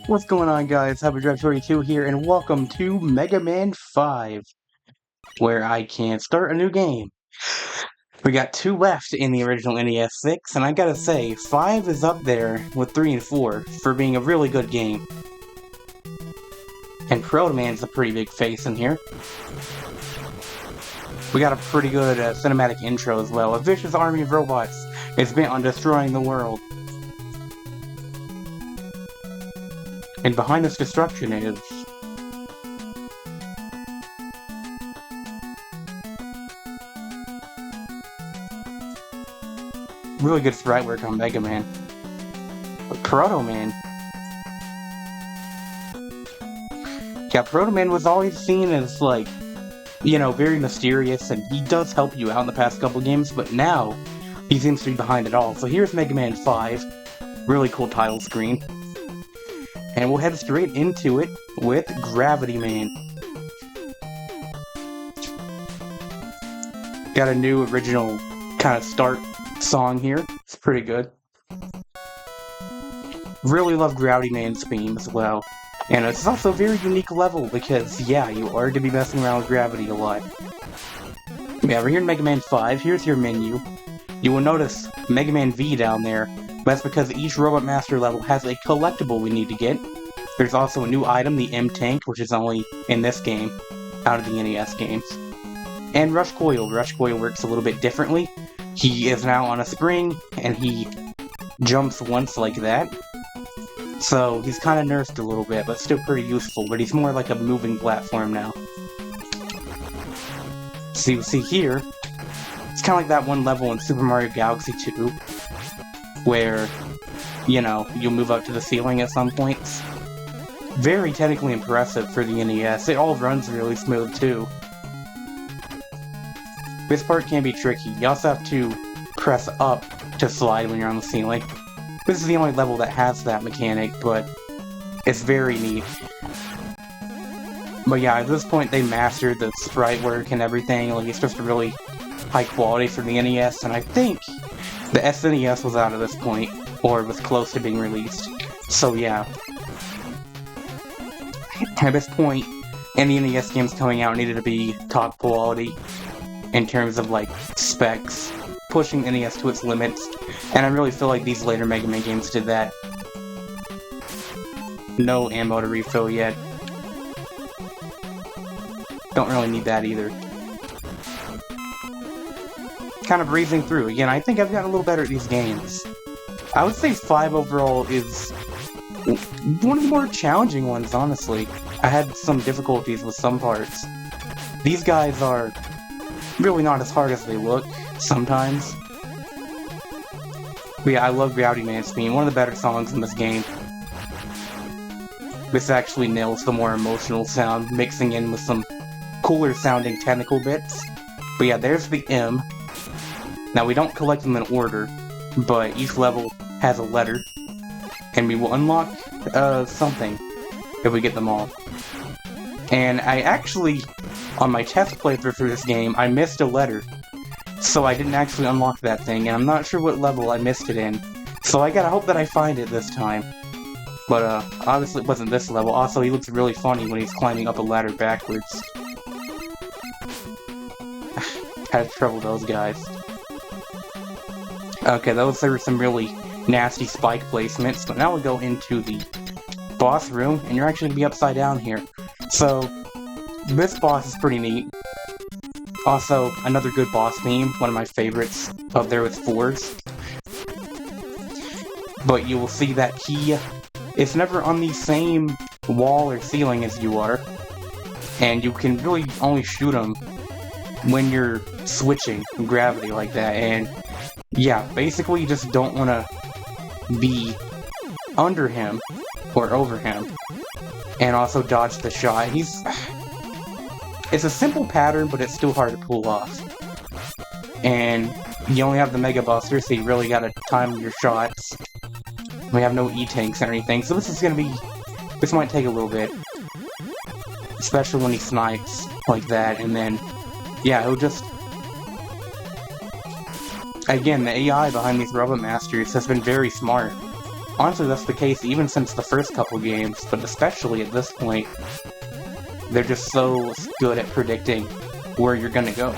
What's going on, guys? HyperDrive42 here, and welcome to Mega Man 5, where I can start a new game. We got 2 left in the original NES 6, and I gotta say, 5 is up there with 3 and 4 for being a really good game. And Proto Man's a pretty big face in here. We got a pretty good cinematic intro as well. A vicious army of robots is bent on destroying the world. And behind this destruction is... really good sprite work on Mega Man. But Proto Man... yeah, Proto Man was always seen as, like, you know, very mysterious, and he does help you out in the past couple games, but now he seems to be behind it all. So here's Mega Man 5. Really cool title screen. And we'll head straight into it with Gravity Man. Got a new original kind of start song here. It's pretty good. Really love Gravity Man's theme as well. And it's also a very unique level because, yeah, you are going to be messing around with gravity a lot. Yeah, we're here in Mega Man 5. Here's your menu. You will notice Mega Man V down there. That's because each Robot Master level has a collectible we need to get. There's also a new item, the M-Tank, which is only in this game, out of the NES games. And Rush Coil. Rush Coil works a little bit differently. He is now on a spring, and he jumps once like that. So he's kind of nerfed a little bit, but still pretty useful, but he's more like a moving platform now. So you see here, it's kind of like that one level in Super Mario Galaxy 2, where, you know, you'll move up to the ceiling at some points. Very technically impressive for the NES. It all runs really smooth, too. This part can be tricky. You also have to press up to slide when you're on the ceiling. This is the only level that has that mechanic, but it's very neat. But yeah, at this point they mastered the sprite work and everything. Like, it's just really high quality for the NES, and I think the SNES was out at this point, or was close to being released. So yeah. At this point, any NES games coming out needed to be top quality in terms of, like, specs, pushing NES to its limits, and I really feel like these later Mega Man games did that. No ammo to refill yet. Don't really need that either. Kind of breezing through. Again, I think I've gotten a little better at these games. I would say 5 overall is one of the more challenging ones, honestly. I had some difficulties with some parts. These guys are really not as hard as they look, sometimes. But yeah, I love Gravity Man's theme, one of the better songs in this game. This actually nails the more emotional sound, mixing in with some cooler sounding technical bits. But yeah, there's the M. Now we don't collect them in order, but each level has a letter, and we will unlock something if we get them all. And I actually, on my test playthrough for this game, I missed a letter. So I didn't actually unlock that thing, and I'm not sure what level I missed it in. So I gotta hope that I find it this time. But obviously it wasn't this level. Also, he looks really funny when he's climbing up a ladder backwards. Had trouble with those guys. Okay, those were some really nasty spike placements, but now we'll go into the boss room, and you're actually gonna be upside down here. So, this boss is pretty neat. Also, another good boss theme, one of my favorites, up there with 4's. But you will see that he is never on the same wall or ceiling as you are, and you can really only shoot him when you're switching gravity like that, and yeah, basically you just don't want to be under him or over him, and also dodge the shot. It's a simple pattern, but it's still hard to pull off. And you only have the Mega Buster, so you really gotta time your shots. We have no E-Tanks or anything, so this might take a little bit. Especially when he snipes like that, and then, yeah, he'll just... Again, the AI behind these Robot Masters has been very smart. honestly, that's the case even since the first couple games, but especially at this point, they're just so good at predicting where you're gonna go.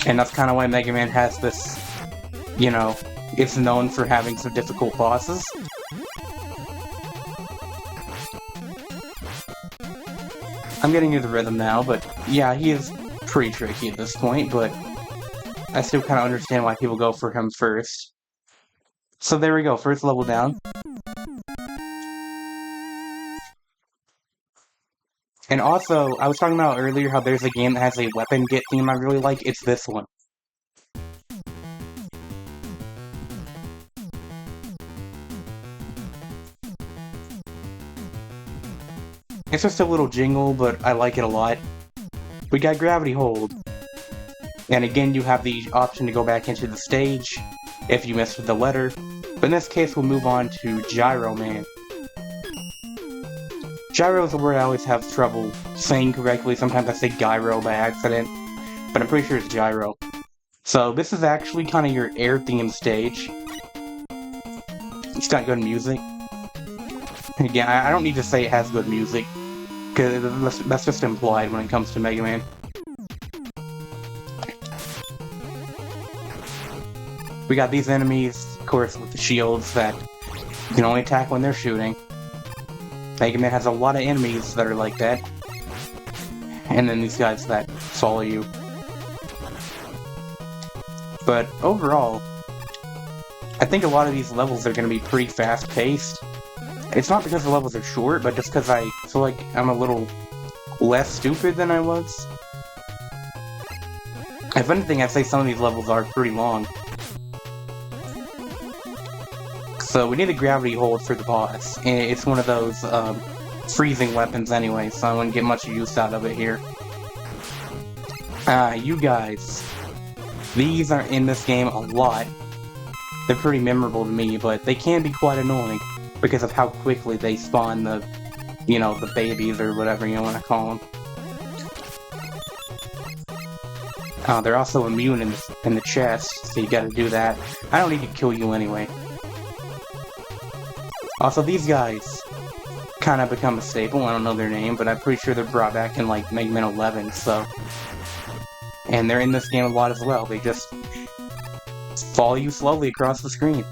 And that's kind of why Mega Man has this, you know, it's known for having some difficult bosses. I'm getting into the rhythm now, but yeah, he is pretty tricky at this point, but I still kind of understand why people go for him first. So there we go, first level down. And also, I was talking about earlier how there's a game that has a weapon get theme I really like. It's this one. It's just a little jingle, but I like it a lot. We got Gravity Hold. And again, you have the option to go back into the stage if you missed the letter. But in this case, we'll move on to Gyro Man. Gyro is a word I always have trouble saying correctly. Sometimes I say gyro by accident, but I'm pretty sure it's gyro. So this is actually kind of your air-themed stage. It's got good music. Again, I don't need to say it has good music, because that's just implied when it comes to Mega Man. We got these enemies, of course, with the shields that you can only attack when they're shooting. Mega Man has a lot of enemies that are like that. And then these guys that follow you. But overall, I think a lot of these levels are going to be pretty fast-paced. It's not because the levels are short, but just because I feel like I'm a little less stupid than I was. If anything, I'd say some of these levels are pretty long. So we need a Gravity Hold for the boss. It's one of those freezing weapons anyway, so I wouldn't get much use out of it here. You guys. These are in this game a lot. They're pretty memorable to me, but they can be quite annoying because of how quickly they spawn the, you know, the babies or whatever you want to call them. They're also immune in the chest, so you gotta do that. I don't need to kill you anyway. Also, these guys kind of become a staple. I don't know their name, but I'm pretty sure they're brought back in, like, Mega Man 11, so... And they're in this game a lot as well. They just follow you slowly across the screen.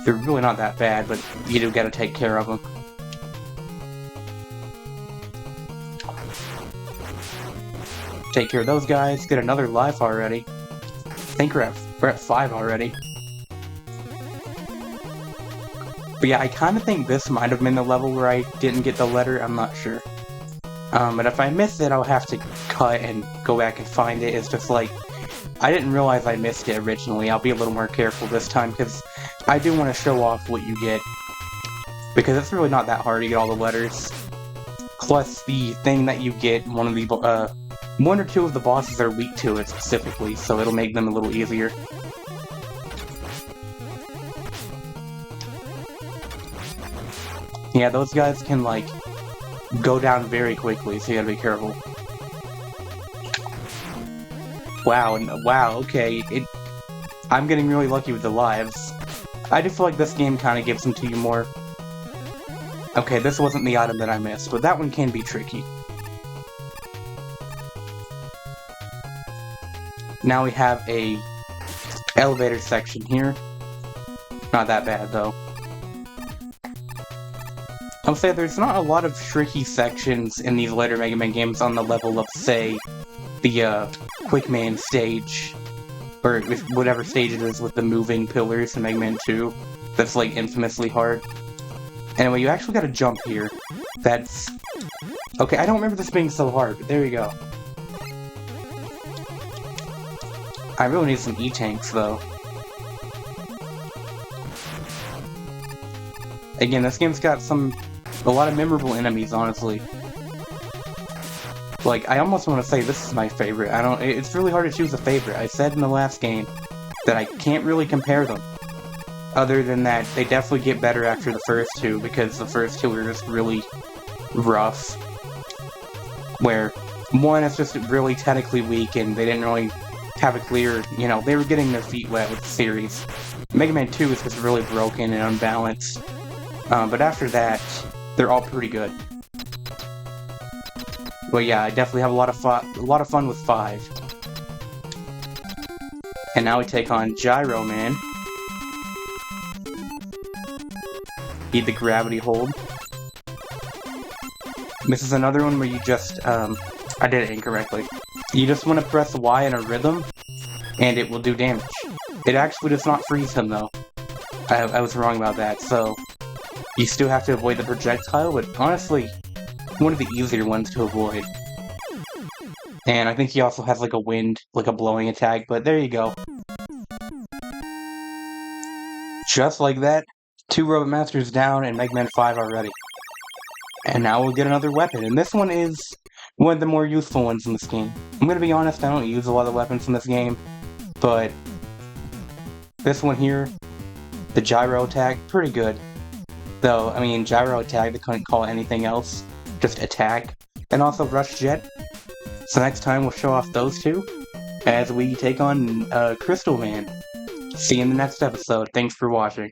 They're really not that bad, but you do gotta take care of them. Take care of those guys, get another life already. I think we're at 5 already. But yeah, I kind of think this might have been the level where I didn't get the letter, I'm not sure. But if I miss it, I'll have to cut and go back and find it. It's just like, I didn't realize I missed it originally. I'll be a little more careful this time, because I do want to show off what you get. Because it's really not that hard to get all the letters. Plus, the thing that you get, one or two of the bosses are weak to it specifically, so it'll make them a little easier. Yeah, those guys can, like, go down very quickly, so you gotta be careful. Wow, okay, I'm getting really lucky with the lives. I do feel like this game kind of gives them to you more. Okay, this wasn't the item that I missed, but that one can be tricky. Now we have a elevator section here. Not that bad, though. I'll say there's not a lot of tricky sections in these later Mega Man games on the level of, say, the Quick Man stage, or whatever stage it is with the moving pillars in Mega Man 2. That's, like, infamously hard. Anyway, you actually gotta jump here. That's... Okay, I don't remember this being so hard, but there you go. I really need some E-tanks, though. Again, this game's got a lot of memorable enemies, honestly. Like, I almost want to say this is my favorite. It's really hard to choose a favorite. I said in the last game that I can't really compare them. Other than that, they definitely get better after the first two, because the first two were just really rough. Where one is just really technically weak, and they didn't really have a clear, you know, they were getting their feet wet with the series. Mega Man 2 is just really broken and unbalanced. But after that, they're all pretty good. But yeah, I definitely have a lot of fun with 5. And now we take on Gyro Man. Need the gravity hold. This is another one where you just, I did it incorrectly. You just want to press Y in a rhythm, and it will do damage. It actually does not freeze him, though. I was wrong about that, so you still have to avoid the projectile, but honestly, one of the easier ones to avoid. And I think he also has like a wind, like a blowing attack, but there you go. Just like that, 2 Robot Masters down and Mega Man 5 already. And now we'll get another weapon, and this one is one of the more useful ones in this game. I'm gonna be honest, I don't use a lot of weapons in this game, but this one here, the gyro attack, pretty good. Though, I mean, gyro attack, they couldn't call it anything else, just attack. And also Rush Jet. So next time we'll show off those 2, as we take on Crystal Man. See you in the next episode. Thanks for watching.